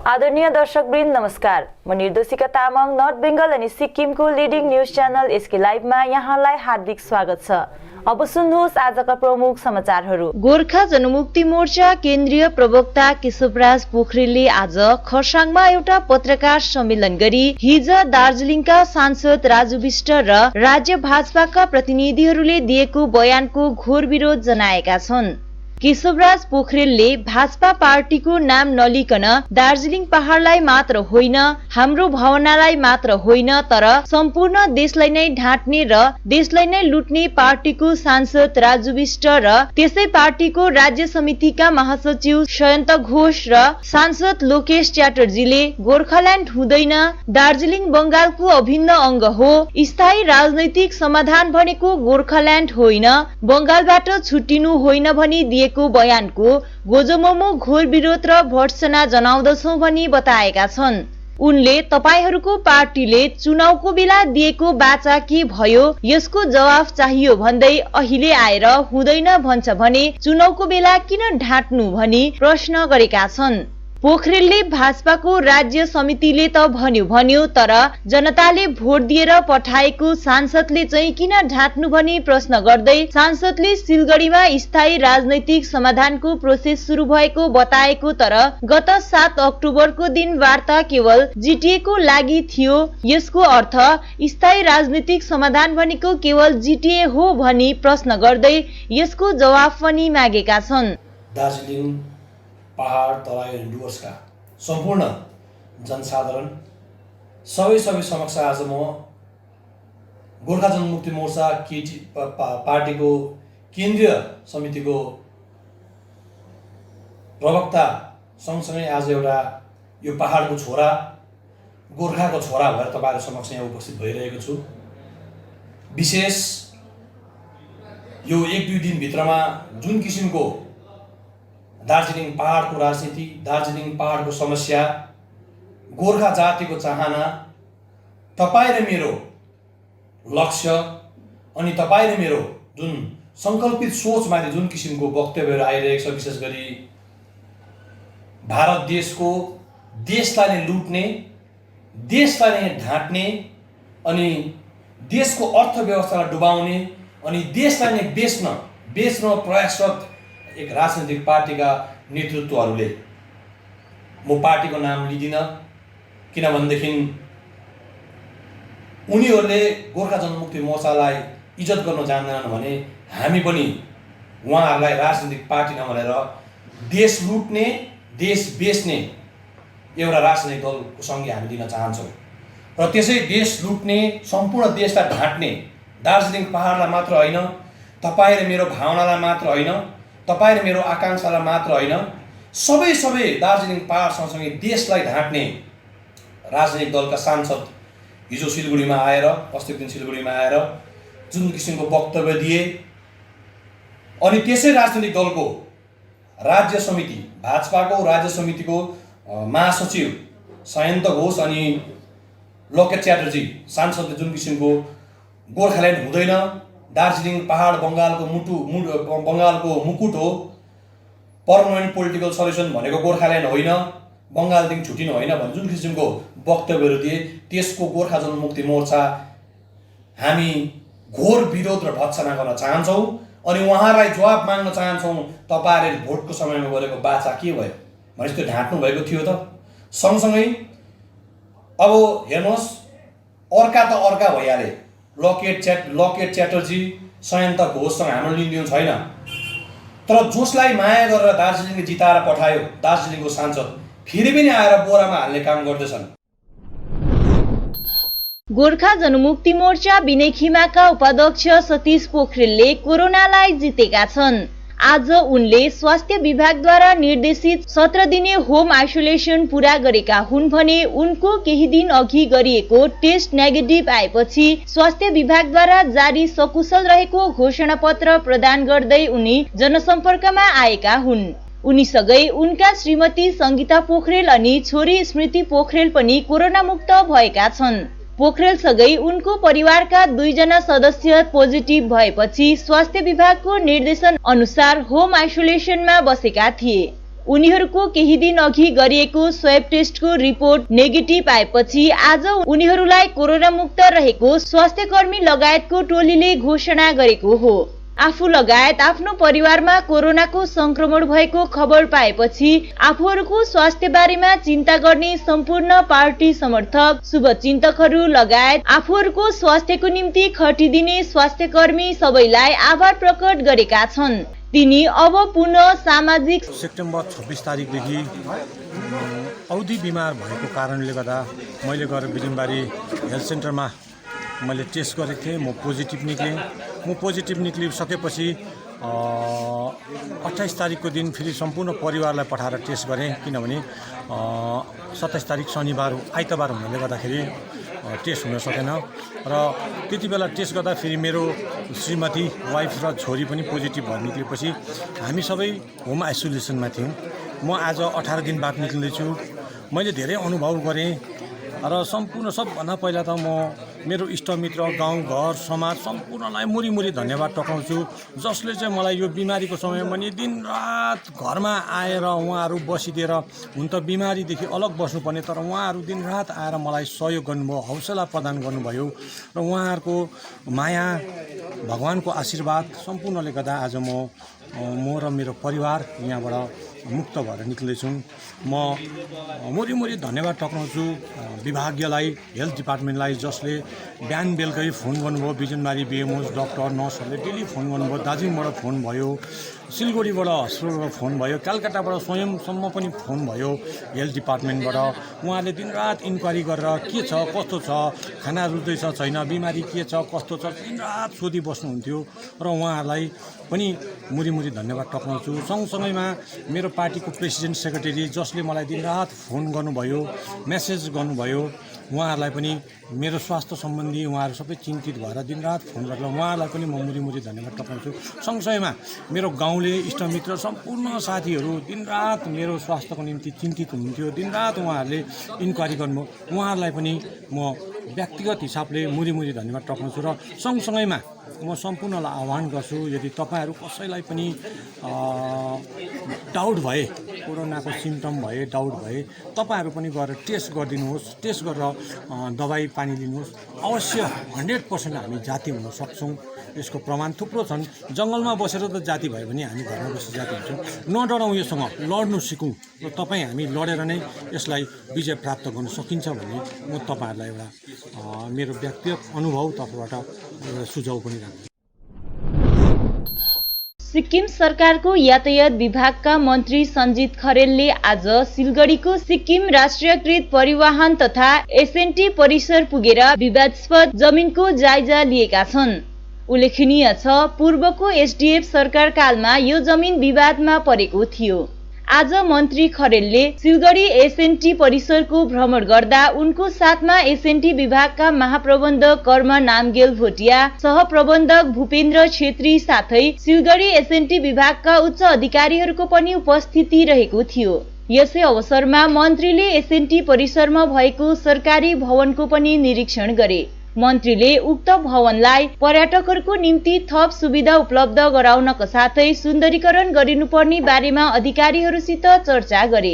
आदरणीय दर्शकवृन्द नमस्कार। म निर्दोषिका तामाङ नर्थ बेंगल अनि सिक्किमको लिडिङ न्यूज च्यानल एसके लाइभमा यहाँलाई हार्दिक स्वागत छ। अब सुन्नुहोस् आजका प्रमुख समाचारहरू। गोर्खा जनमुक्ति मोर्चा केन्द्रीय प्रवक्ता केशवराज पोखरेलले आज खरसाङमा एउटा पत्रकार सम्मेलन गरी हिज दार्जिलिङका सांसद राजु विष्ट र राज्य भाजपाका प्रतिनिधिहरूले दिएको बयानको घोर विरोध जनाएका छन्। केशवराज पोखरेलले भाजपा पार्टीको नाम नलिकन दार्जिलिङ पहाडलाई मात्र होइन, हाम्रो भावनालाई मात्र होइन, तर सम्पूर्ण देशलाई नै ढाँट्ने र देशलाई नै लुट्ने पार्टीको सांसद राजु विष्ट र त्यसै पार्टीको राज्य समितिका महासचिव सयन्त घोष र सांसद लोकेश च्याटर्जीले गोर्खाल्यान्ड हुँदैन, दार्जिलिङ बंगालको अभिन्न अंग हो, स्थायी राजनैतिक समाधान भनेको गोर्खाल्यान्ड होइन, बंगालबाट छुट्टिनु होइन भनी को बयानको गोजोमोमो घोर विरोध र भर्त्सना जनाउँदछौ भनी बताएका छन्। उनले तपाईहरूको पार्टीले चुनावको बेला दिएको बाचा के भयो यसको जवाफ चाहियो भन्दै अहिले आएर हुँदैन भन्छ भने चुनावको बेला किन ढाँट्नु भनी प्रश्न गरेका छन्। पोखरेलले भाजपाको राज्य समितिले त भन्यो तर जनताले भोट दिएर पठाएको सांसदले चाहिँ किन ढाँट्नु भनी प्रश्न गर्दै सांसदले सिलगढीमा स्थायी राजनैतिक समाधानको प्रोसेस सुरु भएको बताएको, तर गत 7 अक्टोबरको दिन वार्ता केवल जीटीए को लागि थियो, यसको अर्थ स्थायी राजनैतिक समाधान भनेको केवल जीटीए हो भनी प्रश्न गर्दै यसको जवाफ पनि मागेका छन्। दार्जिलिङ पहाड तराई अनि डुवर्सका सम्पूर्ण जनसाधारण सबै समक्ष आज म गोर्खा जनमुक्ति मोर्चा पार्टीको केन्द्रीय समितिको प्रवक्ता सँगसँगै आज एउटा यो पहाडको छोरा गोर्खाको छोरा भएर तपाईहरु समक्ष यहाँ उपस्थित भइरहेको छु। विशेष यो 1-2 दिन भित्रमा जुन किसिमको दार्जिलिङ पहाडको राजनीति, दार्जिलिङ पहाडको समस्या, गोर्खा जातिको चाहना, तपाईं र मेरो लक्ष्य अनि तपाईं र मेरो जुन संकल्पित सोचमाथि जुन किसिमको वक्तव्यहरू आइरहेको छ, विशेष गरी भारत देशको देशलाई नै लुट्ने, देशलाई नै ढाँट्ने अनि देशको अर्थव्यवस्थालाई डुबाउने अनि देशलाई नै बेच्न प्रयासरत एक राजनीतिक पार्टीका नेतृत्वहरूले, म पार्टीको नाम लिदिन किनभनेदेखि उनीहरूले गोर्खा जनमुक्ति मोर्चालाई इज्जत गर्न जान्दैनन् भने हामी पनि उहाँहरूलाई राजनीतिक पार्टी नभनेर देश लुट्ने, देश बेच्ने एउटा राजनीतिक दलको सँगै हामी दिन चाहन्छौँ र त्यसै देश लुट्ने, सम्पूर्ण देशलाई ढाँट्ने दार्जिलिङ पहाडलाई मात्र होइन, तपाईं र मेरो भावनालाई मात्र होइन, तपाईं र मेरो आकांक्षालाई मात्र होइन, सबै दार्जिलिङ पहाड सँगसँगै देशलाई ढाँट्ने राजनीतिक दलका सांसद हिजो सिलगढीमा आएर, अस्तिको दिन सिलगढीमा आएर जुन किसिमको वक्तव्य दिए अनि त्यसै राजनीतिक दलको राज्य समिति, भाजपाको राज्य समितिको महासचिव सयन्त घोष अनि लोकेश च्याटर्जी सांसदले जुन किसिमको गोर्खाल्यान्ड हुँदैन, दार्जिलिङ पहाड बंगालको मुकुट हो, पर्मानेन्ट पोलिटिकल सल्युसन भनेको गोर्खाल्यान्ड होइन, बंगालदेखि छुटिनु होइन भन्ने जुन किसिमको वक्तव्यहरू दिए त्यसको गोर्खा जनमुक्ति मोर्चा हामी घोर विरोध र भत्सना गर्न चाहन्छौँ अनि उहाँलाई जवाब माग्न चाहन्छौँ। तपाईहरुले भोटको समयमा गरेको बाचा के भयो भनेपछि त्यो ढाँट्नु भएको थियो त। सँगसँगै अब हेर्नुहोस्, अर्का भइहाले, लोकेश च्याटर्जी सयन्त घोषसँग हाम्रो लिनदेन छैन, तर जसलाई माया गरेर दार्जिलिङले जिताएर पठायो दार्जिलिङको सांसद फेरि पनि आएर बोरामा हाल्ने काम गर्दैछन्। गोर्खा जनमुक्ति मोर्चा बिनेखिमाका उपाध्यक्ष सतीश पोखरेलले कोरोनालाई जितेका छन्। आज उनले स्वास्थ्य विभागद्वारा निर्देशित 17 दिने होम आइसोलेसन पूरा गरेका हुन् भने उनको केही दिन अघि गरिएको टेस्ट नेगेटिभ आएपछि स्वास्थ्य विभागद्वारा जारी सकुशल रहेको घोषणा पत्र प्रदान गर्दै उनी जनसम्पर्कमा आएका हुन्। उनीसँगै उनका श्रीमती संगीता पोखरेल अनि छोरी स्मृति पोखरेल पनि कोरोना मुक्त भएका छन्। पोखरेलसँगै उनको परिवारका 2 जना सदस्य पोजिटिभ भएपछि स्वास्थ्य विभागको निर्देशन अनुसार होम आइसोलेसनमा बसेका थिए। उनीहरूको केही दिन अघि गरिएको स्वैप टेस्टको रिपोर्ट नेगेटिभ आएपछि आज उनीहरूलाई कोरोना मुक्त रहेको स्वास्थ्यकर्मी लगायतको टोलीले घोषणा गरेको हो। आफू लगायत आफ्नो परिवारमा कोरोनाको संक्रमण भएको खबर पाएपछि आफूहरूको स्वास्थ्य बारेमा चिन्ता गर्ने सम्पूर्ण पार्टी समर्थक, शुभचिन्तकहरू लगायत आफूहरूको स्वास्थ्यको निम्ति खटिदिने स्वास्थ्यकर्मी सबैलाई आभार प्रकट गरेका छन्। तिनी अब पुनः सामाजिक सेप्टेम्बर 26 तारिकदेखि औधी बिमार भएको कारणले गर्दा मैले गएर बिजुनबारी हेल्थ सेन्टरमा मैले टेस्ट गरेको थिएँ। म पोजिटिभ निक्लेँ। म पोजिटिभ निक्लिसकेपछि 28 तारिकको दिन फेरि सम्पूर्ण परिवारलाई पठाएर टेस्ट गरेँ, किनभने 27 तारिक शनिबार आइतबार हुनाले गर्दाखेरि टेस्ट हुन सकेन। र त्यति बेला टेस्ट गर्दा फेरि मेरो श्रीमती, वाइफ र छोरी पनि पोजिटिभ भएर निक्लेपछि हामी सबै होम आइसोलेसनमा थियौँ। म आज 18 दिन बाद निक्लिँदैछु। मैले धेरै अनुभव गरेँ र सम्पूर्ण सबभन्दा पहिला त म मेरो इष्टमित्र, गाउँघर, समाज सम्पूर्णलाई मुरी धन्यवाद टक्राउँछु, जसले चाहिँ मलाई यो बिमारीको समयमा नि दिनरात घरमा आएर उहाँहरू बसिदिएर, हुन त बिमारीदेखि अलग बस्नुपर्ने, तर उहाँहरू दिनरात आएर मलाई सहयोग गर्नुभयो, हौसला प्रदान गर्नुभयो र उहाँहरूको माया, भगवानको आशीर्वाद सम्पूर्णले गर्दा आज म र मेरो परिवार यहाँबाट मुक्त भएर निक्लेछौँ। म मुरी धन्यवाद टक्राउँछु विभागीयलाई, हेल्थ डिपार्टमेन्टलाई, जसले बिहान बेलुकै फोन गर्नुभयो। बिजुनबारी बिएमओस, डक्टर, नर्सहरूले डेली फोन गर्नुभयो। दार्जिलिङबाट फोन भयो, सिलगढीबाट हस्पिटलबाट फोन भयो, कलकत्ताबाट स्वयंसम्म पनि फोन भयो हेल्थ डिपार्टमेन्टबाट। उहाँहरूले दिनरात इन्क्वायरी गरेर के छ, कस्तो छ, खाना रुच्दैछ छैन, बिमारी के छ, कस्तो छ, दिनरात सोधिबस्नुहुन्थ्यो र उहाँहरूलाई पनि मुरी धन्यवाद टक्राउँछु। सँगसँगैमा मेरो पार्टीको प्रेसिडेन्ट, सेक्रेटरी, जसले मलाई दिनरात फोन गर्नुभयो, मेसेज गर्नुभयो, उहाँहरूलाई पनि मेरो स्वास्थ्य सम्बन्धी उहाँहरू सबै चिन्तित भएर दिनरात फोन गरेर उहाँहरूलाई पनि म मुरी धन्यवाद टक्राउँछु। सँगसँगैमा मेरो गाउँले, इष्टमित्र, सम्पूर्ण साथीहरू दिनरात मेरो स्वास्थ्यको निम्ति चिन्तित हुनुहुन्थ्यो। दिनरात उहाँहरूले इन्क्वायरी गर्नुभयो, उहाँहरूलाई पनि म व्यक्तिगत हिसाबले मुरी धन्यवाद टक्राउँछु। र सँगसँगैमा म सम्पूर्णलाई आह्वान गर्छु, यदि तपाईँहरू कसैलाई पनि डाउट भए, कोरोनाको सिम्टम भए, डाउट भए, तपाईँहरू पनि गएर टेस्ट गरिदिनुहोस्। टेस्ट गरेर दबाई पानी लिनुहोस्। अवश्य 100% हामी जाति हुन सक्छौँ। यसको प्रमाण थुप्रो छन्। जङ्गलमा बसेर त जाति भयो भने हामी घरमा बसेर जाति हुन्छौँ। नडराउँ, योसँग लड्नु सिकौँ र हामी लडेर नै यसलाई विजय प्राप्त गर्न सकिन्छ भन्ने म तपाईँहरूलाई एउटा मेरो व्यक्तिगत अनुभव तर्फबाट सुझाव पनि राख्छु। सिक्किम सरकारको यातायात विभागका मन्त्री सञ्जित खरेलले आज सिलगढीको सिक्किम राष्ट्रियकृत परिवहन तथा एसएनटी परिसर पुगेर विवादास्पद जमिनको जायजा लिएका छन्। उल्लेखनीय छ, पूर्वको एसडीएफ सरकार कालमा यो जमिन विवादमा परेको थियो। आज मन्त्री खरेलले सिलगढी एसएनटी परिसरको भ्रमण गर्दा उनको साथमा एसएनटी विभागका महाप्रबन्धक कर्म नामगेल भोटिया, सहप्रबन्धक भूपेन्द्र छेत्री साथै सिलगढी एसएनटी विभागका उच्च अधिकारीहरूको पनि उपस्थिति रहेको थियो। यसै अवसरमा मन्त्रीले एसएनटी परिसरमा भएको सरकारी भवनको पनि निरीक्षण गरे। मन्त्रीले उक्त भवनलाई पर्यटकहरूको निम्ति थप सुविधा उपलब्ध गराउनका साथै सुन्दरीकरण गरिनुपर्ने बारेमा अधिकारीहरूसित चर्चा गरे।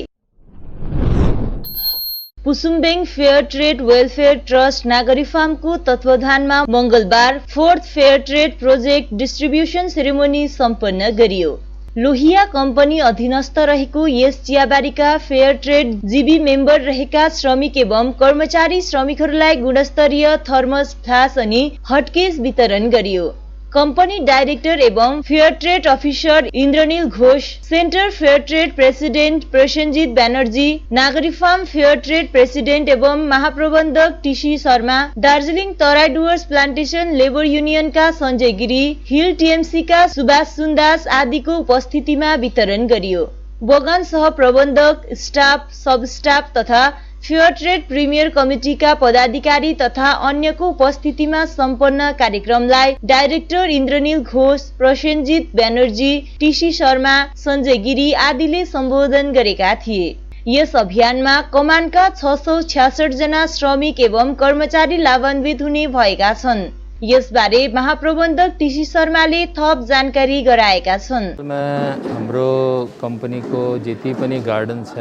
पुसुम्बेङ फेयर ट्रेड वेलफेयर ट्रस्ट नागरी फार्मको तत्वावधानमा मंगलबार 4th fair trade project distribution ceremony सम्पन्न गरियो। लोहिया कम्पनी अधीनस्थ रहेको यस चियाबारीका फेयर ट्रेड जीबी मेम्बर रहेका श्रमिक एवं कर्मचारी श्रमिकहरूलाई गुणस्तरीय थर्मस, फ्लास अनि हटकेस वितरण गरियो। कम्पनी डाइरेक्टर एवं fair trade officer Indranil Ghosh, centre fair trade president Prasenjit Banerjee, Nagri farm fair trade president एवं महाप्रबन्धक TC Sharma, Darjeeling Terai Dooars plantation labour युनियनका सञ्जय गिरी, हिल टीएमसीका सुभाष सुन्दास आदिको उपस्थितिमा वितरण गरियो। बगान सह प्रबन्धक, स्टाफ, सब स्टाफ तथा फेयर ट्रेड प्रिमियर कमिटीका पदाधिकारी तथा अन्यको उपस्थितिमा सम्पन्न कार्यक्रमलाई डाइरेक्टर इन्द्रनील घोष, प्रसेनजित ब्यानर्जी, टीसी शर्मा, सञ्जय गिरी आदिले सम्बोधन गरेका थिए। यस अभियानमा कमानका 666 जना श्रमिक एवं कर्मचारी लाभान्वित हुने भएका छन्। यसबारे महाप्रबन्धक टीसी शर्माले थप जानकारी गराएका छन्। हाम्रो कम्पनीको जति पनि गार्डन छ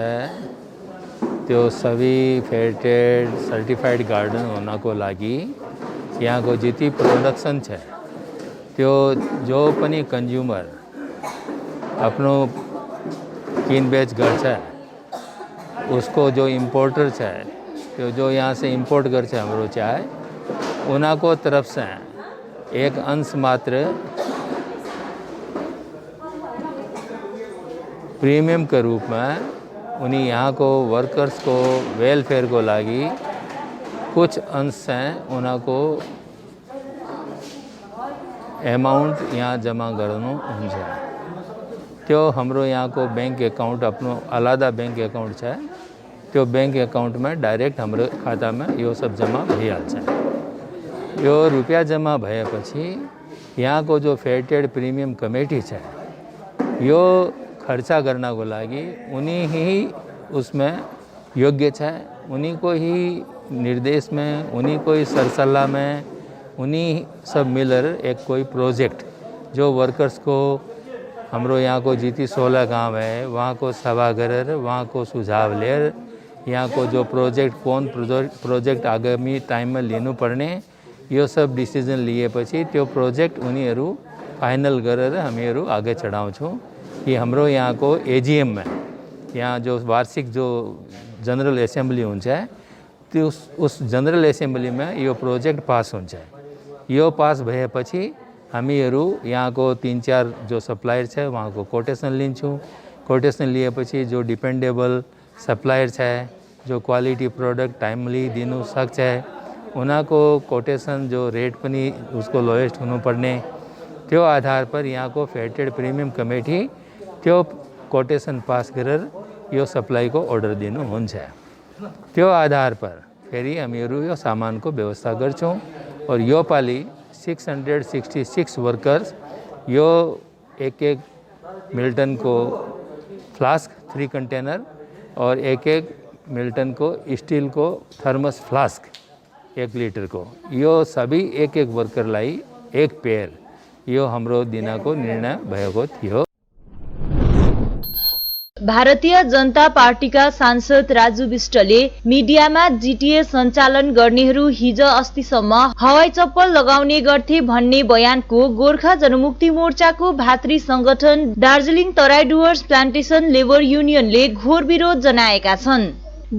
त्यो सबै फेयरट्रेड सर्टिफाइड गार्डन हुनको लागि यहाँको जति प्रोडक्सन छ त्यो जो पनि कन्ज्युमर आफ्नो किनबेच गर्छ उसको जो इम्पोर्टर छ त्यो जो यहाँ से इम्पोर्ट गर्छ हाम्रो चाय उनको तरफ से एक अंश मात्र प्रीमियम के रूप में उन्हीं यहाँ को वर्कर्स को वेलफेयर को लागी कुछ अंश हैं उनको अमाउंट यहाँ जमा गर्नु हुन्छ। त्यो हाम्रो यहाँ को बैंक अकाउंट अपनो अलग बैंक अकाउंट है त्यो बैंक अकाउंट में डायरेक्ट हाम्रो खाता में यो सब जमा भइहाल्छ। यो रुपया जमा भएपछि यहाँ को जो फेयर ट्रेड प्रीमियम कमेटी है यो खर्चा गर्नको लागि उन्हीं ही उसमें योग्य है, उन्हीं को ही निर्देश में उन्हीं को ही सरसल्लाह में उन्हीं सब मिलकर एक कोई प्रोजेक्ट जो वर्कर्स को हाम्रो यहाँ को जीती 16 गांव है वहाँ को सभा गरेर वहाँ को सुझाव लेर यहाँ को जो प्रोजेक्ट कौन प्रोजेक्ट आगामी टाइम में लिनुपर्ने यो सब डिसिजन लिएपछि त्यो प्रोजेक्ट उनीहरू फाइनल गरेर हामीहरू आगे चढाउँछौँ। कि हाम्रो यहाँ को एजीएम में यहाँ जो वार्षिक जो जनरल असेंबली हुन्छ त्यो उस जनरल असेंबली में यो प्रोजेक्ट पास हुन्छ। यो पास भएपछि हामीहरू यहाँ को 3-4 जो सप्लायर है वहाँ को कोटेशन लिन्छौँ। कोटेशन लिएपछि जो डिपेंडेबल सप्लायर है जो क्वालिटी प्रोडक्ट टाइमली दिनु सक्छ उनको कोटेशन जो रेट पनि उसको लोएस्ट हुनुपर्ने त्यो आधार पर यहाँ को फेयर ट्रेड प्रीमियम कमेटी त्यो कोटेशन पास गरेर यो सप्लाई को ऑर्डर दिनुहुन्छ। त्यो आधार पर फेरि हामीहरू यो सामान को व्यवस्था गर्छौँ और यो पाली 666 वर्कर्स यो एक मिल्टन को फ्लास्क 3 कंटेनर और एक मिल्टन को स्टील को थर्मस फ्लास्क 1 लीटर को यो सभी एक वर्करलाई 1 पेयर यो हाम्रो दिनको निर्णय भएको थियो। भारतीय जनता पार्टीका सांसद राजु विष्टले मिडियामा जीटीए सञ्चालन गर्नेहरू हिजो अस्तिसम्म हवाई चप्पल लगाउने गर्थे भन्ने बयानको गोर्खा जनमुक्ति मोर्चाको भातृ संगठन दार्जिलिङ तराई डुवर्स प्लान्टेसन लेबर युनियनले घोर विरोध जनाएका छन्।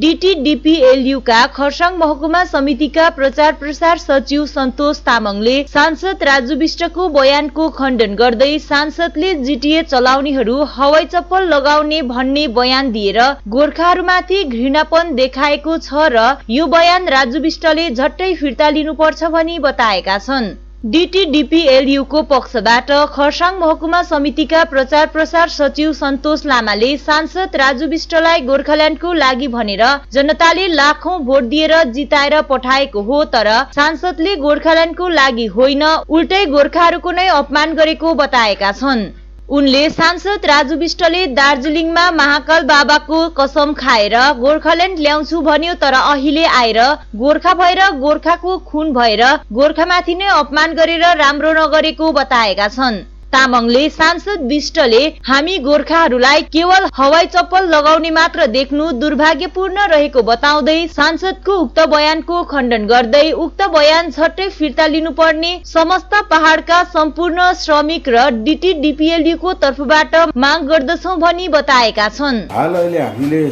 DTDPLU का खरसाङ महकुमा समितिका प्रचार प्रसार सचिव सन्तोष तामाङले सांसद राजु विष्टको बयानको खण्डन गर्दै सांसदले जीटीए चलाउनेहरू हवाई चप्पल लगाउने भन्ने बयान दिएर गोर्खाहरूमाथि घृणापन देखाएको छ र यो बयान राजु विष्टले झट्टै फिर्ता लिनुपर्छ भनी बताएका छन्। DTDPLU को पक्षबाट खरसाङ महकुमा समितिका प्रचार प्रसार सचिव सन्तोष लामाले सांसद राजु विष्टलाई गोर्खाल्यान्डको लागि भनेर जनताले लाखौं भोट दिएर जिताएर पठाएको हो तर सांसदले गोर्खाल्यान्डको लागि होइन उल्टै गोर्खाहरूको नै अपमान गरेको बताएका छन्। उनले सांसद राजु विष्टले दार्जिलिङमा महाकाल बाबाको कसम खाएर गोर्खाल्यान्ड ल्याउँछु भन्यो तर अहिले आएर गोर्खा भएर गोर्खाको खून भएर गोर्खामाथि नै अपमान गरेर राम्रो नगरेको बताएका छन्। तामाङले सांसद विष्टले हामी गोर्खाहरूलाई केवल हवाई चप्पल लगाउने मात्र देख्नु दुर्भाग्यपूर्ण रहेको बताउँदै सांसदको उक्त बयानको खण्डन गर्दै उक्त बयान झट्टै फिर्ता लिनुपर्ने समस्त पहाडका सम्पूर्ण श्रमिक र DTDPLU को तर्फबाट माग गर्दछौं भनी बताएका छन्। हाल अहिले हामीले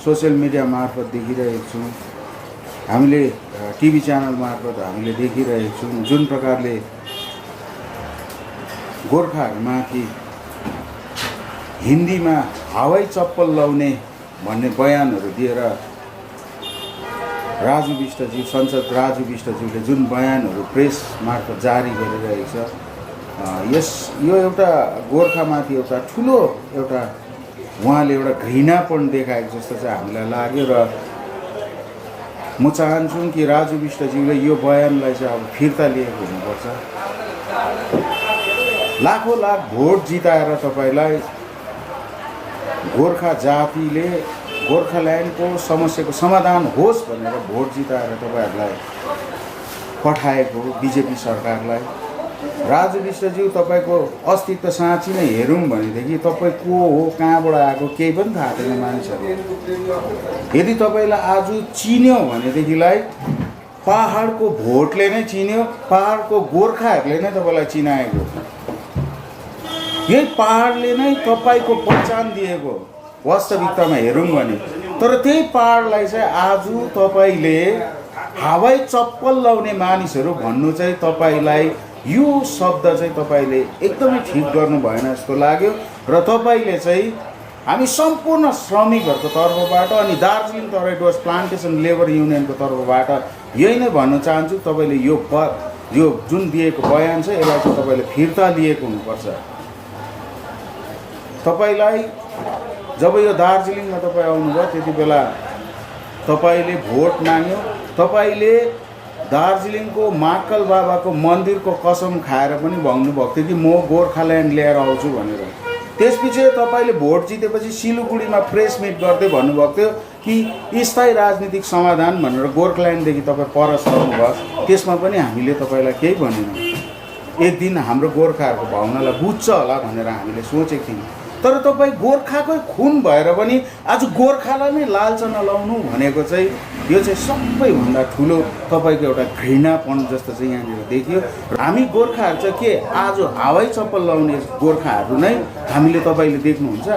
सोशल मिडिया मार्फत देखिरहेका छौं, हामीले टिभी च्यानल मार्फत हामीले देखिरहेका छौं जुन प्रकारले गोर्खाहरूमाथि हिन्दीमा हवाई चप्पल लाउने भन्ने बयानहरू दिएर राजु विष्टज्यू संसद राजु विष्टज्यूले जुन बयानहरू प्रेस मार्फत जारी गरिरहेको छ यो एउटा गोर्खामाथि एउटा ठुलो एउटा उहाँले एउटा घृणापन देखाएको जस्तो चाहिँ हामीलाई लाग्यो र म चाहन्छु कि राजु विष्टज्यूले यो बयानलाई चाहिँ अब फिर्ता लिएको हुनुपर्छ। लाखौं लाख भोट जिताएर तपाईलाई गोर्खा जातिले गोर्खाल्यान्डको समस्याको समाधान होस् भनेर भोट जिताएर तपाईहरुलाई पठाएको बिजेपी सरकारलाई। राजु विष्टज्यू तपाईँको अस्तित्व साँच्ची नै हेरौँ भनेदेखि तपाईँ को हो, कहाँबाट आएको केही पनि थाहा छैन मानिसहरू। यदि तपाईँलाई आज चिन्यो भनेदेखिलाई पहाडको भोटले नै चिन्यो, पहाडको गोर्खाहरूले नै तपाईँलाई चिनाएको। यही पहाडले नै तपाईँको पहिचान दिएको वास्तविकतामा हेरौँ भने। तर त्यही पहाडलाई चाहिँ आज तपाईँले हावाई चप्पल लाउने मानिसहरू भन्नु चाहिँ तपाईँलाई यो शब्द चाहिँ तपाईँले एकदमै ठिक गर्नु भएन जस्तो लाग्यो। र तपाईँले चाहिँ हामी सम्पूर्ण श्रमिकहरूको तर्फबाट अनि दार्जिलिङ तराई डुवर्स प्लान्टेसन लेबर युनियनको तर्फबाट यही नै भन्न चाहन्छु, तपाईँले यो जुन दिएको बयान छ यसलाई चाहिँ तपाईँले फिर्ता लिएको हुनुपर्छ। तपाईँलाई जब यो दार्जिलिङमा तपाईँ आउनुभयो त्यति बेला तपाईँले भोट माग्यो, तपाईँले दार्जिलिङको महाकाल बाबाको मन्दिरको कसम खाएर पनि भन्नुभएको थियो कि म गोर्खाल्यान्ड लिएर आउँछु भनेर। त्यसपछि तपाईँले भोट जितेपछि सिलगढीमा प्रेस मिट गर्दै भन्नुभएको थियो कि स्थायी राजनीतिक समाधान भनेर गोर्खाल्यान्डदेखि तपाईँ पर सर्नुभयो। त्यसमा पनि हामीले तपाईँलाई केही भनेनौँ। एक दिन हाम्रो गोर्खाहरूको भावनालाई बुझ्छ होला भनेर हामीले सोचेको थियौँ। तर तपाईँ गोर्खाकै खुन भएर पनि आज गोर्खालाई नै लाल्चा नलाउनु भनेको चाहिँ यो चाहिँ सबैभन्दा ठुलो तपाईँको एउटा घृणापन जस्तो चाहिँ यहाँनिर देखियो। हामी गोर्खाहरू चाहिँ के आज हावाई चप्पल लाउने गोर्खाहरू नै हामीले तपाईँले देख्नुहुन्छ।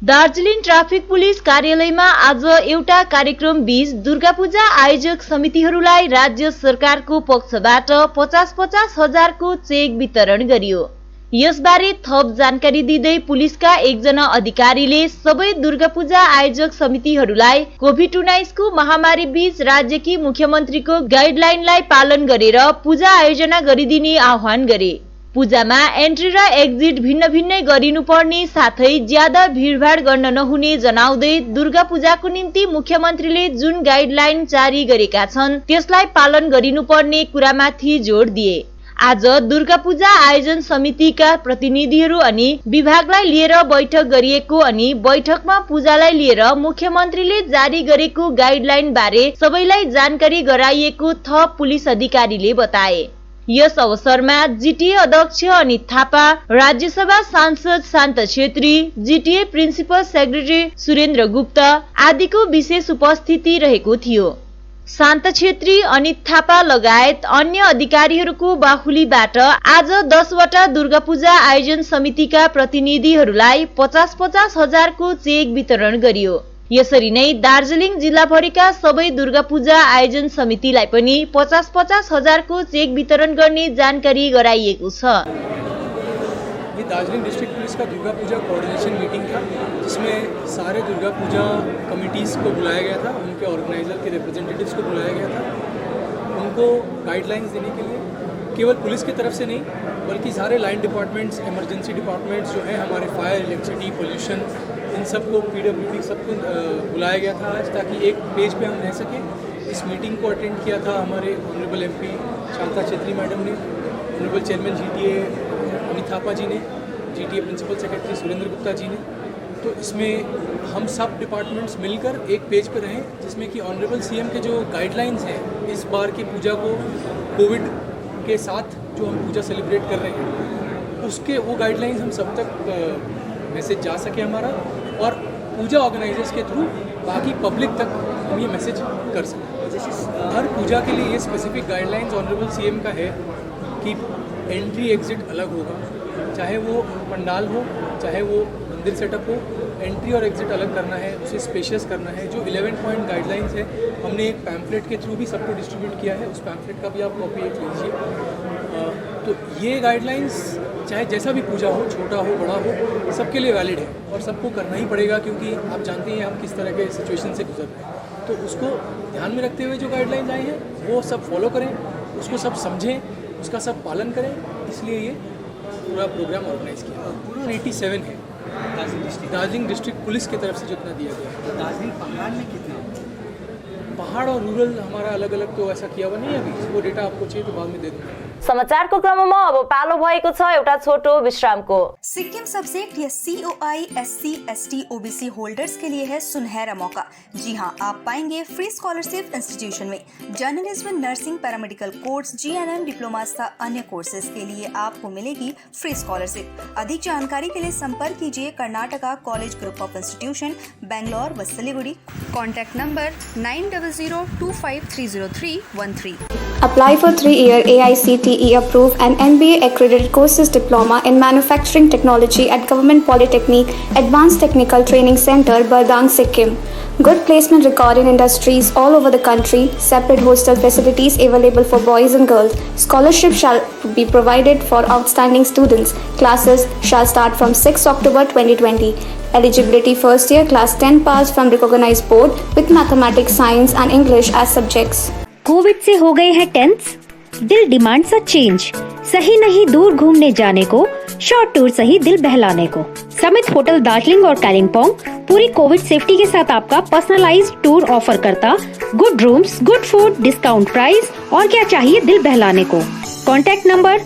दार्जिलिङ ट्राफिक पुलिस कार्यालयमा आज एउटा कार्यक्रम बीच दुर्गा पूजा आयोजक समितिहरूलाई राज्य सरकारको पक्षबाट 50-50 हजारको चेक वितरण गरियो। यसबारे थप जानकारी दिँदै पुलिसका एकजना अधिकारीले सबै दुर्गा पूजा आयोजक समितिहरूलाई कोभिड-19 को महामारी बीच राज्यकी मुख्यमन्त्रीको गाइडलाइनलाई पालन गरेर पूजा आयोजना गरिदिने आह्वान गरे। पूजामा एन्ट्री र एक्जिट भिन्न भिन्नै गरिनुपर्ने साथै ज्यादा भिडभाड गर्न नहुने जनाउँदै दुर्गा पूजाको निम्ति मुख्यमन्त्रीले जुन गाइडलाइन जारी गरेका छन् त्यसलाई पालन गरिनुपर्ने कुरामाथि जोड दिए। आज दुर्गा पूजा आयोजन समितिका प्रतिनिधिहरू अनि विभागलाई लिएर बैठक गरिएको अनि बैठकमा पूजालाई लिएर मुख्यमन्त्रीले जारी गरेको गाइडलाइन बारे सबैलाई जानकारी गराइएको थप पुलिस अधिकारीले बताए। यस अवसरमा जिटिए अध्यक्ष अनित थापा, राज्यसभा सांसद शान्त छेत्री, जिटिए प्रिन्सिपल सेक्रेटरी सुरेन्द्र गुप्त आदिको विशेष उपस्थिति रहेको थियो। शान्त छेत्री, अनित थापा लगायत अन्य अधिकारीहरूको बाहुलीबाट आज 10 वटा दुर्गा पूजा आयोजन समितिका प्रतिनिधिहरूलाई 50-50 हजारको चेक वितरण गरियो। यसरी नै दार्जिलिङ जिल्लाभरिका सबै दुर्गा पूजा आयोजन समितिलाई पनि 50-50 हजारको चेक वितरण गर्ने जानकारी गराइएको छ। ये दार्जिलिंग डिस्ट्रिक्ट पुलिस का दुर्गा पूजा कोऑर्डिनेशन मीटिंग था, जिसमें सारे दुर्गा पूजा कमिटीज़ को बुलाया गया था, उनके ऑर्गेनाइजर के रिप्रेजेंटेटिव्स को बुलाया गया था। उनको गाइडलाइंस देने के लिए केवल पुलिस की तरफ से नहीं बल्कि सारे लाइन डिपार्टमेंट्स, इमरजेंसी डिपार्टमेंट्स जो हैं हमारे फायर, इलेक्ट्रिसिटी, पोल्यूशन, इन सबको PWD सबको बुलाया गया था आज, ताकि एक पेज पे हम रह सकें। इस मीटिंग को अटेंड किया था हमारे honourable MP Shanta Chhetri madam ने, honourable chairman GTA Anit Thapa ji ने, GTA principal secretary Surendra Gupta ji ने। तो इसमें हम सब डिपार्टमेंट्स मिलकर एक पेज पर रहें, जिसमें कि ऑनरेबल CM के जो गाइडलाइंस हैं इस बार की पूजा को कोविड के साथ जो हम पूजा सेलिब्रेट कर रहे हैं उसके वो गाइडलाइंस हम सब तक मैसेज जा सके हमारा, और पूजा ऑर्गेनाइजर्स के थ्रू बाकी पब्लिक तक हम ये मैसेज कर सकें। हर पूजा के लिए ये स्पेसिफिक गाइडलाइंस ऑनरेबल CM का है कि एंट्री एग्जिट अलग होगा, चाहे वो पंडाल हो चाहे वो मंदिर सेटअप हो, एंट्री और एग्जिट अलग करना है, उसे स्पेशियस करना है। जो 11 पॉइंट गाइडलाइंस है हमने एक पैम्फलेट के थ्रू भी सबको डिस्ट्रीब्यूट किया है, उस पैम्फलेट का भी आप कॉपी एक लीजिए। तो ये गाइडलाइंस चाहे जैसा भी पूजा हो, छोटा हो बड़ा हो, सबके लिए वैलिड है और सबको करना ही पड़ेगा, क्योंकि आप जानते हैं हम किस तरह के सिचुएशन से गुजर रहे हैं। तो उसको ध्यान में रखते हुए जो गाइडलाइंस आई हैं वो सब फॉलो करें, उसको सब समझें, उसका सब पालन करें। इसलिए ये पूरा प्रोग्राम ऑर्गेनाइज किया। पूरा 87 है दार्जिलिंग डिस्ट्रिक्ट पुलिस की तरफ से जितना दिया गया है। दार्जिलिंग पहाड़ में कितने? पहाड़ और रूरल हमारा अलग अलग तो ऐसा किया हुआ नहीं है अभी, वो डेटा आपको चाहिए तो बाद में दे दूँगा। समाचारको क्रममा अब पालो भएको छ एउटा छोटो विश्रामको। सिक्किम सब्जेक्ट या COI SC ST OBC holders के लिए है सुनहरा मौका। जी हाँ, आप पाएंगे फ्री स्कॉलरशिप इंस्टीट्यूशन में journalism, nursing, paramedical course, GNM diploma तथा अन्य कोर्सेज के लिए आपको मिलेगी फ्री स्कॉलरशिप। अधिक जानकारी के लिए संपर्क कीजिए Karnataka college group of institution, Bangalore व Siliguri. Contact number 9002530313। Apply for 3-year AICTE approved and NBA accredited courses diploma in manufacturing technology at Government Polytechnic Advanced Technical Training Center, Bardang, Sikkim. Good placement record in industries all over the country. Separate hostel facilities available for boys and girls. Scholarship shall be provided for outstanding students. Classes shall start from 6 October 2020. Eligibility first year class 10 pass from recognized board with mathematics, science and English as subjects. Covid से हो गए हैं tense, दिल demand सा change, सही नहीं दूर घूमने जाने को, शॉर्ट टूर सही दिल बहलाने को। समित होटल दार्जिलिंग और कालिम्पोंग पूरी कोविड सेफ्टी के साथ आपका पर्सनलाइज्ड टूर ऑफर करता, good rooms, good food, discount price और क्या चाहिए दिल बहलाने को। Contact number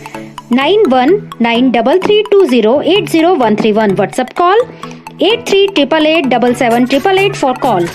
919332080131। WhatsApp call 8388877888 for call.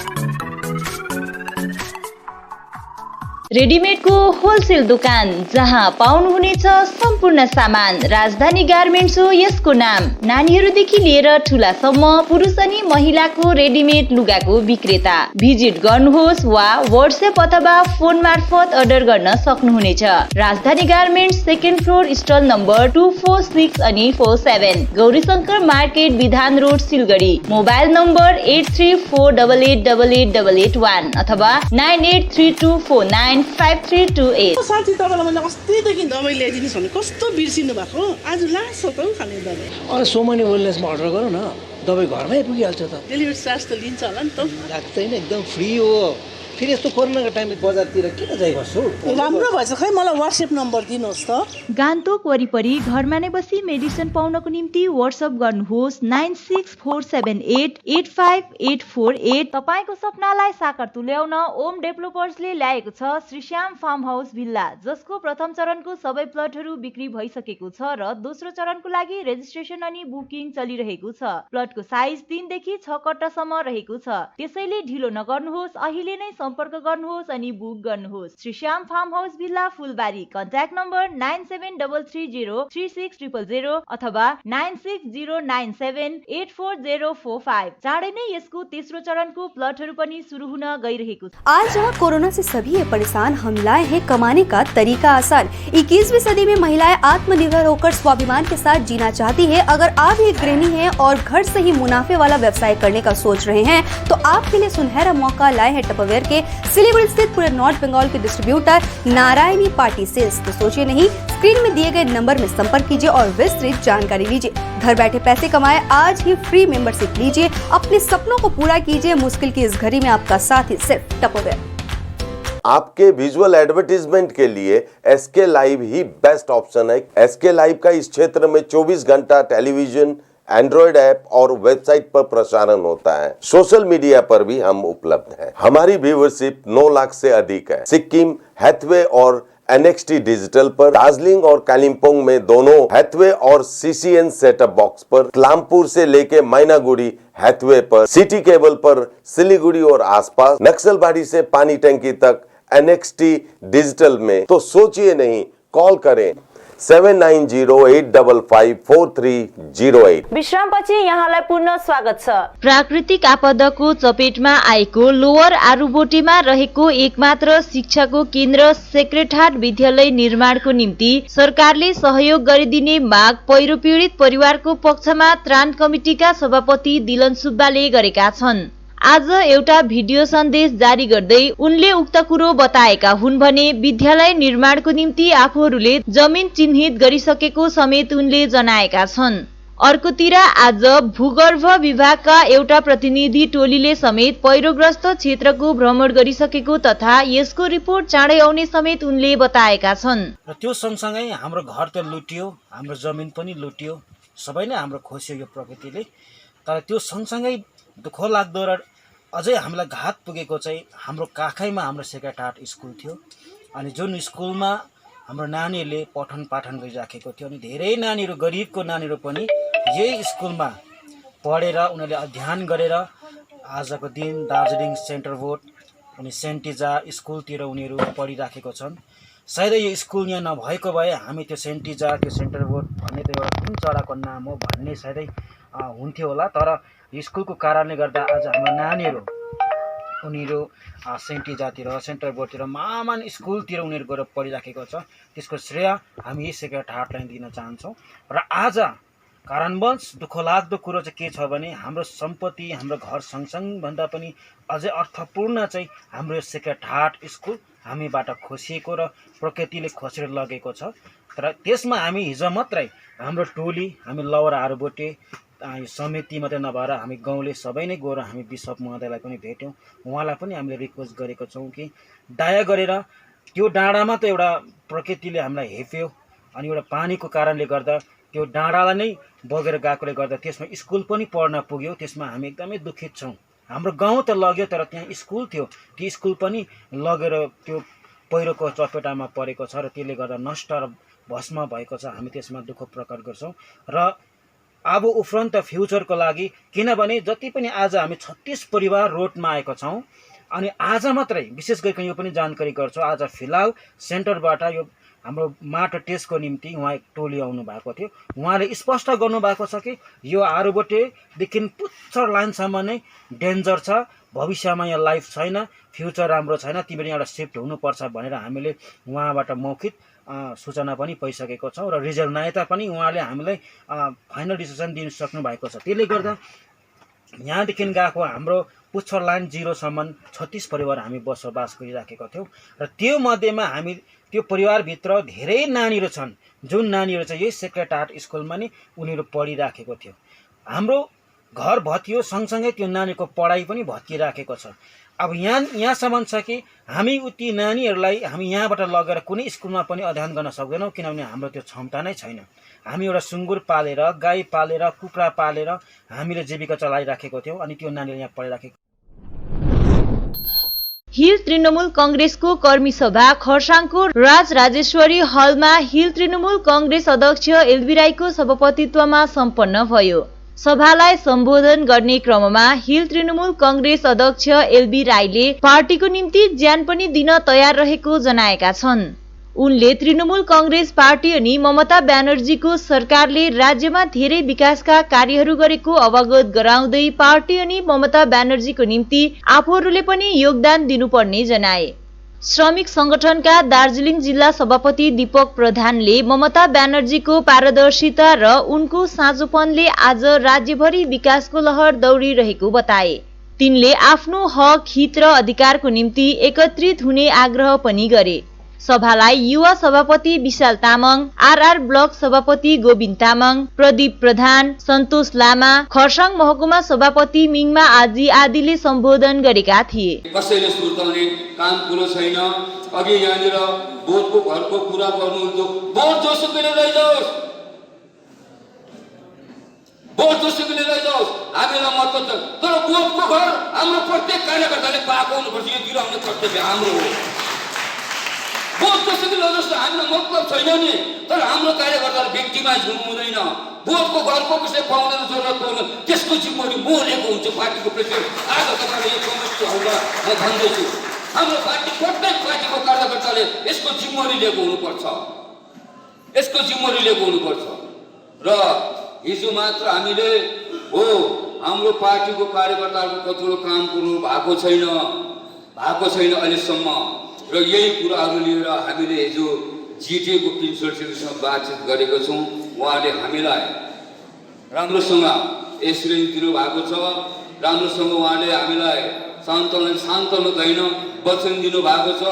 रेडिमेडको होलसेल दोकान जहाँ पाउनुहुनेछ सम्पूर्ण सामान। राजधानी गार्मेन्ट्स हो यसको नाम। नानीहरूदेखि लिएर ठुलासम्म पुरुष अनि महिलाको रेडिमेड लुगाको विक्रेता। भिजिट गर्नुहोस् वा व्हाट्सएप अथवा फोन मार्फत अर्डर गर्न सक्नुहुनेछ। राजधानी garments second floor stall number 246 अनि 47, गौरीशंकर मार्केट, विधान रोड, सिलगढी। मोबाइल नम्बर 8348888881 अथवा 9832495328। साथी तपाईँलाई मैले अस्तिदेखि दबाई ल्याइदिनुहोस् भने कस्तो बिर्सिनु भएको, आज लास्ट हो त हौ खाने दबाई। अरे सोमनी वेलनेसमा अर्डर गरौँ न, दबाई घरमै पुगिहाल्छ त। डेलिभरी चार्ज त लिन्छ होला नि त? लाग्दैन, एकदम फ्री हो। फेरि यस्तो कोरोनाको टाइममा बजारतिर किन जाइ बस्छु? राम्रो भएछ, खै मलाई व्हाट्सएप नम्बर दिनुहोस् त। गान्तोक वरिपरि घरमा नै बसी मेडिसिन पाउनको निम्ति व्हाट्सएप गर्नुहोस् 9647885848। तपाईको सपनालाई साकार तुल्याउन ओम डेभलपर्सले ल्याएको छ श्रीश्याम फार्म हाउस भिल्ला, जसको प्रथम चरणको सबै प्लटहरू बिक्री भइसकेको छ र दोस्रो चरणको लागि रेजिस्ट्रेसन अनि बुकिङ चलिरहेको छ। प्लटको साइज 3 देखि 6 कट्टासम्म रहेको छ, त्यसैले ढिलो नगर्नुहोस्, अहिले नै सम्पर्क गर्नुहोस् अनि बुक गर्नुहोस्। श्रीश्याम फार्म हाउस भिल्ला, फुलबारी। कन्ट्याक्ट नम्बर 9733036000 अथवा 9609784045। चाँडै नै यसको तेस्रो चरणको प्लटहरू पनि सुरु हुन गइरहेको छ। आज जहाँ कोरोना से सभी है परेशान, हम लाए हैं कमाने का तरीका आसान। 21वीं सदी में महिलाएं आत्मनिर्भर होकर स्वाभिमान के साथ जीना चाहती है। अगर आप एक गृहिणी हैं और घर से ही मुनाफे वाला व्यवसाय करने का सोच रहे हैं तो आपके लिए सुनहरा मौका लाए हैं टपरवेयर के सिलीगुड़ी स्थित पूरे नॉर्थ बंगाल के डिस्ट्रीब्यूटर नारायणी पार्टी सेल्स। तो सोचिए नहीं, स्क्रीन में दिए गए नंबर में संपर्क कीजिए और विस्तृत जानकारी लीजिए। घर बैठे पैसे कमाए, आज ही फ्री मेंबरशिप लीजिए, अपने सपनों को पूरा कीजिए। मुश्किल की इस घड़ी में आपका साथ ही सिर्फ टपरवेयर। आपके विजुअल एडवर्टीजमेंट के लिए SK लाइव ही बेस्ट ऑप्शन है। SK लाइव का इस क्षेत्र में 24 घंटा टेलीविजन, एंड्रॉइड ऐप और वेबसाइट पर प्रसारण होता है। सोशल मीडिया पर भी हम उपलब्ध हैं। हमारी व्यूवरशिप 9 लाख से अधिक है। सिक्किम, हैथवे और NXT डिजिटल पर, दार्जिलिंग और कालिम्पोंग में दोनों हैथवे और CCN सेटअप बॉक्स पर, क्लामपुर से लेके मैनागुड़ी हैथवे पर, सिटी केबल पर सिलीगुड़ी और आसपास, नक्सलबाड़ी से पानी टंकी तक NXT डिजिटल में। तो सोचिए नहीं, कॉल करें 7908554308। विश्रामपछि यहाँलाई पुनः स्वागत छ। प्राकृतिक आपदाको चपेटमा आएको लोअर आरुबोटेमा रहेको एकमात्र शिक्षाको केन्द्र सेक्रेड हार्ट विद्यालय निर्माणको निम्ति सरकारले सहयोग गरिदिने माग पहिरो पीडित परिवारको पक्षमा त्राण कमिटिका सभापति दिलन सुब्बाले गरेका छन्। आज एउटा भिडियो सन्देश जारी गर्दै उनले उक्त कुरो बताएका हुन् भने विद्यालय निर्माणको निम्ति आफूहरूले जमिन चिन्हित गरिसकेको समेत उनले जनाएका छन्। अर्कोतिर आज भूगर्भ विभागका एउटा प्रतिनिधि टोलीले समेत पहिरोग्रस्त क्षेत्रको भ्रमण गरिसकेको तथा यसको रिपोर्ट चाँडै आउने समेत उनले बताएका छन्। र त्यो सँगसँगै हाम्रो घर त लुटियो, हाम्रो जमिन पनि लुटियो, सबै नै हाम्रो खोस्यो यो प्रकृतिले। तर त्यो सँगसँगै दुःख लाग्दो र अझै हामीलाई घात पुगेको चाहिँ हाम्रो काखैमा हाम्रो सेक्रेड हार्ट स्कुल थियो। अनि जुन स्कुलमा हाम्रो नानीहरूले पठन पाठन गरिराखेको थियो अनि धेरै नानीहरू गरिबको नानीहरू पनि यही स्कुलमा पढेर उनीहरूले अध्ययन गरेर आजको दिन दार्जिलिङ सेन्टर बोर्ड अनि सेन्टिजा स्कुलतिर उनीहरू पढिराखेको छन्। सायदै यो स्कुल यहाँ नभएको भए हामी त्यो सेन्टिजा त्यो सेन्टर बोर्ड भन्ने त्यो एउटा कुन चराको नाम हो भन्ने सायदै हुन्थ्यो होला। तर यो स्कुलको कारणले गर्दा आज हाम्रो नानीहरू उनीहरू सेन्टिजातिर सेन्टर बोर्डतिर महामान स्कुलतिर उनीहरू गएर पढिराखेको छ। त्यसको श्रेय हामी यही सेक्रेट हार्टलाई दिन चाहन्छौँ। र आज कारणवश दुःखलाग्दो कुरो चाहिँ के छ भने हाम्रो सम्पत्ति हाम्रो घर सँगसँगै भन्दा पनि अझै अर्थपूर्ण चाहिँ हाम्रो यो सेक्रेट हार्ट स्कुल हामीबाट खोसिएको र प्रकृतिले खोसेर लगेको छ। तर त्यसमा हामी हिजो मात्रै हाम्रो टोली हामी लवरहरू बोटे यो समिति मात्रै नभएर हामी गाउँले सबै नै गएर हामी बिशप महोदयलाई पनि भेट्यौँ। उहाँलाई पनि हामीले रिक्वेस्ट गरेको छौँ कि दया गरेर त्यो डाँडामा त एउटा प्रकृतिले हामीलाई हेप्यो अनि एउटा पानीको कारणले गर्दा त्यो डाँडालाई नै बगेर गएकोले गर्दा त्यसमा स्कुल पनि पढ्न पुग्यो। त्यसमा हामी एकदमै दुखित छौँ। हाम्रो गाउँ त लग्यो तर त्यहाँ स्कुल थियो, त्यो स्कुल पनि लगेर त्यो पहिरोको चपेटामा परेको छ र त्यसले गर्दा नष्ट र भस्म भएको छ। हामी त्यसमा दुःख प्रकट गर्छौँ र अब उपरान्त फ्युचरको लागि, किनभने जति पनि आज हामी 36 परिवार रोडमा आएका छौँ अनि आज मात्रै विशेष गरी यो पनि जानकारी गर्छु, आज फिलहाल सेन्टरबाट यो हाम्रो माटो टेस्टको निम्ति उहाँ एक टोली आउनु भएको थियो। उहाँले स्पष्ट गर्नुभएको छ कि यो आरुबोटेदेखि पुच्छर लाइनसम्म नै डेन्जर छ, भविष्यमा यहाँ लाइफ छैन, फ्युचर राम्रो छैन, तिमीले एउटा सिफ्ट हुनुपर्छ भनेर हामीले उहाँबाट मौखिक सूचना पनि पाइसकेको छौँ र रिजल्ट नआए तापनि उहाँले हामीलाई फाइनल डिसिसन दिन सक्नु भएको छ। त्यसले गर्दा यहाँदेखि गएको हाम्रो पुच्छर लाइन 0 सम्म 36 परिवार हामी बसोबास गरिराखेका थियौँ र त्यो मध्येमा हामी त्यो परिवारभित्र धेरै नानीहरू छन् जुन नानीहरू चाहिँ यही सेक्रेट हार्ट स्कुलमा नै उनीहरू पढिराखेको थियो। हाम्रो घर भत्कियो सँगसँगै त्यो नानीको पढाइ पनि भत्किराखेको छ। अब यहाँसम्म छ कि हामी ती नानीहरूलाई हामी यहाँबाट लगेर कुनै स्कुलमा पनि अध्ययन गर्न सक्दैनौँ, किनभने हाम्रो त्यो क्षमता नै छैन। हामी एउटा सुँगुर पालेर गाई पालेर कुखुरा पालेर हामीले जीविका चलाइराखेको थियौँ अनि त्यो नानीले यहाँ पढिराखेको। हिल तृणमूल कांग्रेसको कर्मी सभा खरसाङको राजराजेश्वरी हलमा हिल तृणमूल कांग्रेस अध्यक्ष एलबी राईको सभापतित्वमा सम्पन्न भयो। सभालाई सम्बोधन गर्ने क्रममा हिल तृणमूल कांग्रेस अध्यक्ष एलबी राईले पार्टीको निम्ति ज्यान पनि दिन तयार रहेको जनाएका छन्। उनले तृणमूल कांग्रेस पार्टी अनि ममता ब्यानर्जीको सरकारले राज्यमा धेरै विकासका कार्यहरू गरेको अवगत गराउँदै पार्टी अनि ममता ब्यानर्जीको निम्ति आफूहरूले पनि योगदान दिनुपर्ने जनाए। श्रमिक संगठनका दार्जिलिङ जिल्ला सभापति दीपक प्रधानले ममता ब्यानर्जीको पारदर्शिता र उनको साँझोपनले आज राज्यभरि विकासको लहर दौडिरहेको बताए। तिनले आफ्नो हक हित र अधिकारको निम्ति एकत्रित हुने आग्रह पनि गरे। सभालाई युवा सभापति विशाल तामाङ, आरआर ब्लक सभापति गोविन्द तामाङ, प्रदीप प्रधान, सन्तोष लामा, खरसाङ महकुमा सभापति मिङमा आजी आदिले सम्बोधन गरेका थिए। कसैले सुर्ताउने काम कुरो छैन। अघि यहाँनिर बोटको घरको कुरा गर्नुहुन्छ, बोट जोसुकैले लैजाओस्, बोट जोसुकैले लैजाओस्, हामीलाई मतलब छ। तर बोटको घर हाम्रो प्रत्येक कार्यकर्ताले पाएको हुनुपर्छ, यो दिलाउने कर्तव्य हाम्रो हो। बोट जोसुकै लैजाओस् हामीलाई मतलब छैन नि, तर हाम्रो कार्यकर्ताले भिक्टिमाइज हुनु हुँदैन। बोटको घरको कसै पाउँदैन, जरुरत पर्दैन, त्यसको जिम्मेवारी म लिएको हुन्छु पार्टीको प्रेसिडेन्ट। आज तपाईँले यो कमिटीहरूमा म भन्दैछु, हाम्रो पार्टी प्रत्येक पार्टीको कार्यकर्ताले यसको जिम्मेवारी लिएको हुनुपर्छ, यसको जिम्मेवारी लिएको हुनुपर्छ। र हिजो मात्र हामीले हो हाम्रो पार्टीको कार्यकर्ताहरूको कतिवटा काम गर्नु भएको छैन अहिलेसम्म। र यही कुराहरू लिएर हामीले हिजो जिटिएको प्रिन्सिपलसँग बातचित गरेको छौँ। उहाँले हामीलाई राम्रोसँग एसुरेन्स दिनुभएको छ, राम्रोसँग उहाँले हामीलाई सान्त्वना दैन वचन दिनुभएको छ।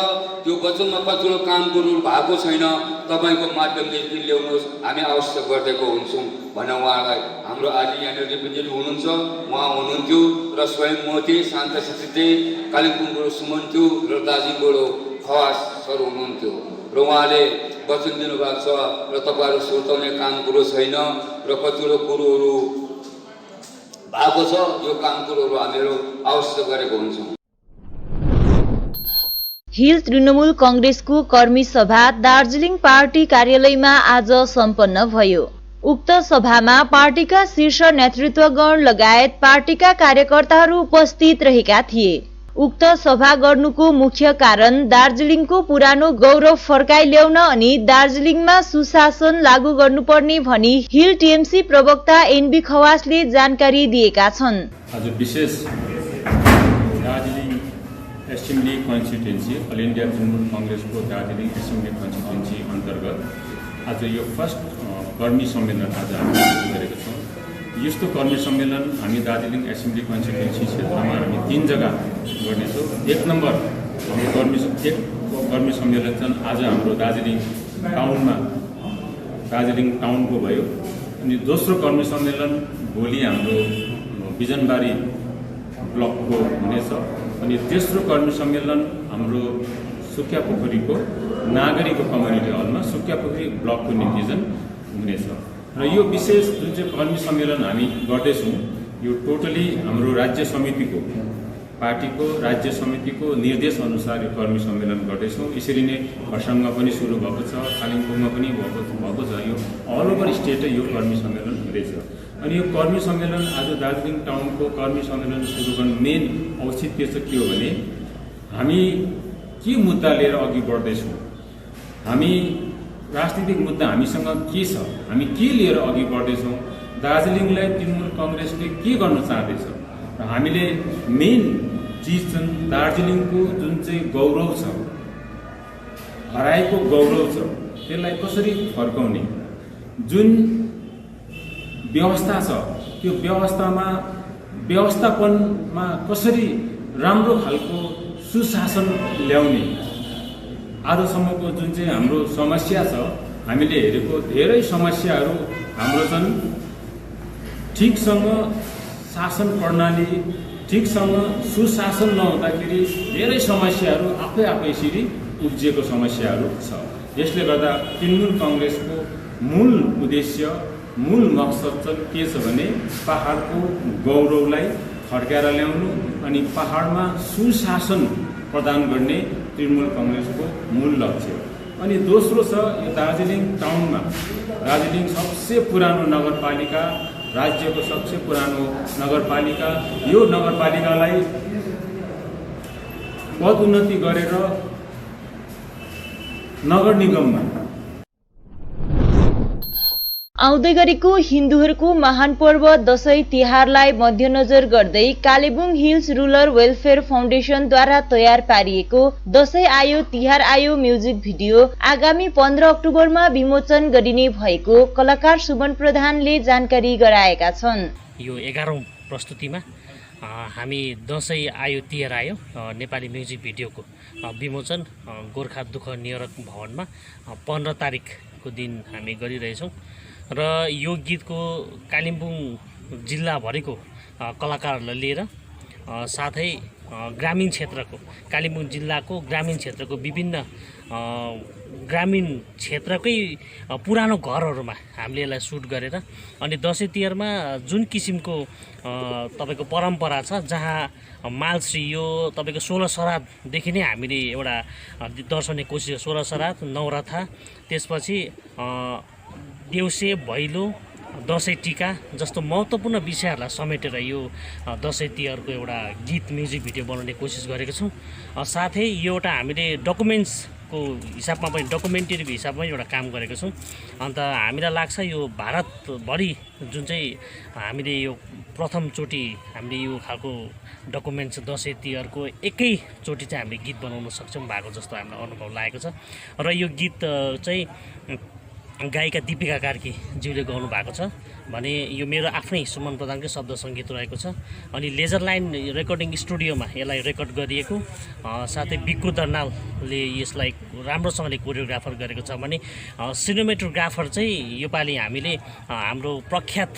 त्यो वचनमा कतिवटा काम गर्नु भएको छैन, तपाईँको माध्यमले ल्याउनुहोस्, हामी आवश्यक गरिदिएको हुन्छौँ भने उहाँलाई हाम्रो आज यहाँनिर रिप्रेजेन्टेटिभ हुनुहुन्छ, उहाँ हुनुहुन्थ्यो र स्वयं मोती शान्त सिद्धिते कालिम्पोङबाट सुमन थियो र दार्जिलिङबाट खवास सर हुनुहुन्थ्यो र उहाँले वचन दिनुभएको छ र तपाईँहरू सुर्ताउने काम कुरो छैन र कतिवटा कुरोहरू भएको छ। यो काम कुरोहरू हामीहरू आवश्यक गरेको हुन्छौँ। हिल तृणमूल कंग्रेसको कर्मी सभा दार्जिलिङ पार्टी कार्यालयमा आज सम्पन्न भयो। उक्त सभामा पार्टीका शीर्ष नेतृत्वगण लगायत पार्टीका कार्यकर्ताहरू उपस्थित रहेका थिए। उक्त सभा गर्नुको मुख्य कारण दार्जिलिङको पुरानो गौरव फर्काइ ल्याउन अनि दार्जिलिङमा सुशासन लागू गर्नुपर्ने भनी हिल टीएमसी प्रवक्ता एनबी खवासले जानकारी दिएका छन्। आज विशेष Darjeeling assembly constituency all India Trinamool कांग्रेसको दार्जिलिङ एसेम्ब्ली कन्स्टिट्युन्सी अन्तर्गत आज यो फर्स्ट कर्मी सम्मेलन आज हामीले गरेका छौँ। यस्तो कर्मी सम्मेलन हामी दार्जिलिङ एसेम्ब्ली कन्स्टिट्युन्सी क्षेत्रमा हामी 3 जग्गा गर्नेछौँ। 1 नम्बर हाम्रो कर्मी सम्मेलन चाहिँ आज हाम्रो दार्जिलिङ टाउनको भयो। अनि दोस्रो कर्मी सम्मेलन भोलि हाम्रो बिजनबारी ब्लकको हुनेछ। अनि तेस्रो कर्मी सम्मेलन हाम्रो सुक्यापोखरीको नागरिक कम्युनिटी हलमा सुक्यापोखरी ब्लकको निम्ति हुनेछ। र यो विशेष जुन चाहिँ कर्मी सम्मेलन हामी गर्दैछौँ यो टोटली हाम्रो राज्य समितिको पार्टीको राज्य समितिको निर्देश अनुसार यो कर्मी सम्मेलन गर्दैछौँ। यसरी नै खरसाङमा पनि सुरु भएको छ, कालिम्पोङमा पनि भएको छ। यो अल ओभर स्टेटै यो कर्मी सम्मेलन हुँदैछ। अनि यो कर्मी सम्मेलन आज दार्जिलिङ टाउनको कर्मी सम्मेलन सुरु गर्ने मेन औचित्य चाहिँ के हो भने हामी के मुद्दा लिएर अघि बढ्दैछौँ, हामी राजनीतिक मुद्दा हामीसँग के छ, हामी के लिएर अघि बढ्दैछौँ, दार्जिलिङलाई तृणमूल कांग्रेसले के गर्न चाहँदैछ र हामीले मेन चिज चाहिँ दार्जिलिङको जुन चाहिँ गौरव छ, हराएको गौरव छ, त्यसलाई कसरी फर्काउने, जुन व्यवस्था छ त्यो व्यवस्थापनमा कसरी राम्रो खालको सुशासन ल्याउने, आजसम्मको जुन चाहिँ हाम्रो समस्या छ हामीले हेरेको धेरै समस्याहरू हाम्रो छन्। ठिकसँग शासन प्रणाली ठिकसँग सुशासन नहुँदाखेरि धेरै समस्याहरू आफै यसरी उब्जिएको समस्याहरू छ। यसले गर्दा तृणमूल कांग्रेसको मूल उद्देश्य मूल मकसद चाहिँ के छ भने पहाडको गौरवलाई फर्काएर ल्याउनु अनि पहाडमा सुशासन प्रदान गर्ने तृणमूल कांग्रेसको मूल लक्ष्य। अनि दोस्रो छ यो दार्जिलिङ टाउनमा दार्जिलिङ सबसे पुरानो नगरपालिका, राज्यको सबसे पुरानो नगरपालिका, यो नगरपालिकालाई पदोन्नति गरेर नगर निगममा आउँदै गरेको हिन्दूहरूको महान पर्व दशैं तिहारलाई मध्यनजर गर्दै कालेबुङ हिल्स रूरल वेलफेयर फाउन्डेसनद्वारा तयार पारिएको दशैं आयो तिहार आयो म्युजिक भिडियो आगामी 15 अक्टोबरमा विमोचन गरिने भएको कलाकार सुमन प्रधानले जानकारी गराएका छन्। यो 11औं प्रस्तुतिमा हामी दशैं आयो तिहार आयो नेपाली म्युजिक भिडियोको विमोचन गोर्खा दुःख निवारक भवनमा 15 तारिकको दिन हामी गरिरहेछौँ र यो गीतको कालिम्पोङ जिल्लाभरिको कलाकारहरूलाई लिएर साथै ग्रामीण क्षेत्रको कालिम्पोङ जिल्लाको ग्रामीण क्षेत्रको विभिन्न ग्रामीण क्षेत्रकै पुरानो घरहरूमा हामीले यसलाई सुट गरेर अनि दशैं तिहारमा जुन किसिमको तपाईको परम्परा छ जहाँ मालश्री यो तपाईको 16 श्राद्धदेखि नै हामीले एउटा दर्शाउने कोसिस 16 श्राद्ध नवरथा त्यसपछि देउसे भैलो दशैं टिका जस्तो महत्त्वपूर्ण विषयहरूलाई समेटेर यो दशैं तिहारको एउटा गीत म्युजिक भिडियो बनाउने कोसिस गरेका छौँ। साथै यो एउटा हामीले डकुमेन्ट्सको हिसाबमा पनि डकुमेन्टरीको हिसाबमा एउटा काम गरेको छौँ। अन्त हामीलाई लाग्छ यो भारतभरि जुन चाहिँ हामीले यो प्रथमचोटि हामीले यो खालको डकुमेन्ट्स दशैं तिहारको एकैचोटि चाहिँ हामीले गीत बनाउन सक्छौँ भएको जस्तो हामीलाई अनुभव लागेको छ। र यो गीत चाहिँ गायिका दीपिका कार्की ज्यूले गाउनु भएको छ भने यो मेरो आफ्नै सुमन प्रधानकै शब्द सङ्गीत रहेको छ। अनि लेजर लाइन रेकर्डिङ स्टुडियोमा यसलाई रेकर्ड गरिएको साथै बिक्कु दर्नालले यसलाई राम्रोसँगले कोरियोग्राफर गरेको छ भने सिनेमेटोग्राफर चाहिँ योपालि हामीले हाम्रो प्रख्यात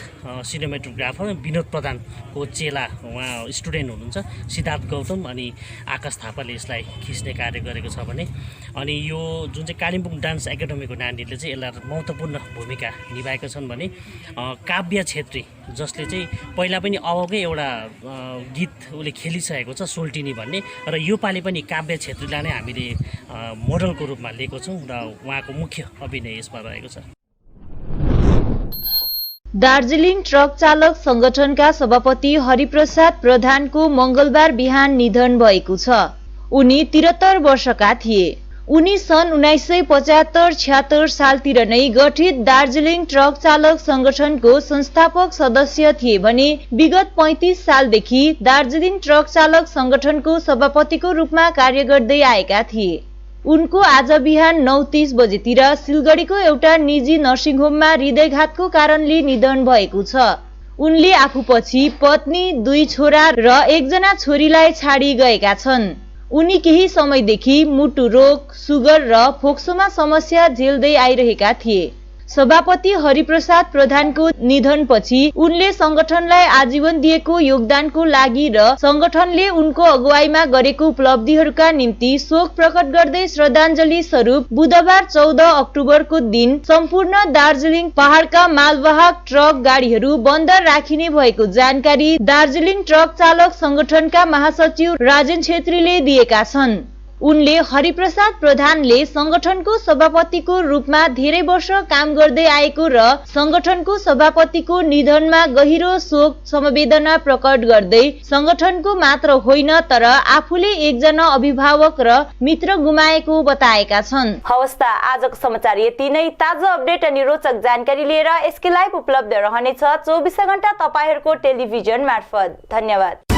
सिनेमेटोग्राफर विनोद प्रधानको चेला उहाँ स्टुडेन्ट हुनुहुन्छ सिद्धार्थ गौतम अनि आकाश थापाले यसलाई खिच्ने कार्य गरेको छ भने अनि यो जुन चाहिँ कालिम्पोङ डान्स एकाडेमीको नानीहरूले चाहिँ यसलाई महत्त्वपूर्ण भूमिका निभाएका छन् भने काव्य छेत्री, जसले चाहिँ पहिला पनि अबकै एउटा गीत उसले खेलिसकेको छ सोल्टिनी भन्ने, र योपालि पनि काव्य छेत्रीलाई नै हामीले मोडलको रूपमा लिएको छौँ र उहाँको मुख्य अभिनय यसमा रहेको छ। दार्जिलिङ ट्रक चालक संगठनका सभापति हरिप्रसाद प्रधानको मंगलबार बिहान निधन भएको छ। उनी 73 वर्षका थिए। उनी सन् 1975-76 सालतिर नै गठित दार्जिलिङ ट्रक चालक संगठनको संस्थापक सदस्य थिए भने विगत 35 सालदेखि दार्जिलिङ ट्रक चालक संगठनको सभापतिको रूपमा कार्य गर्दै आएका थिए। उनको आज बिहान 9:30 बजेतिर सिलगढीको एउटा निजी नर्सिङ होममा हृदयघातको कारणले निधन भएको छ। उनले आफूपछि पत्नी, 2 छोरा र 1 जना छोरीलाई छाडी गएका छन्। उनी केही समयदेखि मुटु रोग, सुगर र फोक्सोमा समस्या झेल्दै आइरहेका थिए। सभापति हरिप्रसाद प्रधानको निधनपछि उनले संगठनलाई आजीवन दिएको योगदानको लागि र संगठनले उनको अगुवाईमा गरेको उपलब्धिहरूका निम्ति शोक प्रकट गर्दै श्रद्धाञ्जली स्वरूप बुधबार 14 अक्टोबरको दिन सम्पूर्ण दार्जिलिङ पहाडका मालवाहक ट्रक गाडीहरू बन्द राखिने भएको जानकारी दार्जिलिङ ट्रक चालक संगठनका महासचिव राजेन छेत्रीले दिएका छन्। उनले हरिप्रसाद प्रधानले संगठनको सभापतिको रूपमा धेरै वर्ष काम गर्दै आएको र संगठनको सभापतिको निधनमा गहिरो शोक समवेदना प्रकट गर्दै संगठनको मात्र होइन तर आफूले एकजना अभिभावक र मित्र गुमाएको बताएका छन्। हवस् त आजको समाचार यति नै। ताजा अपडेट अनि रोचक जानकारी लिएर एसके लाइभ उपलब्ध रहनेछ 24 घण्टा तपाईहरुको टेलिभिजन मार्फत। धन्यवाद।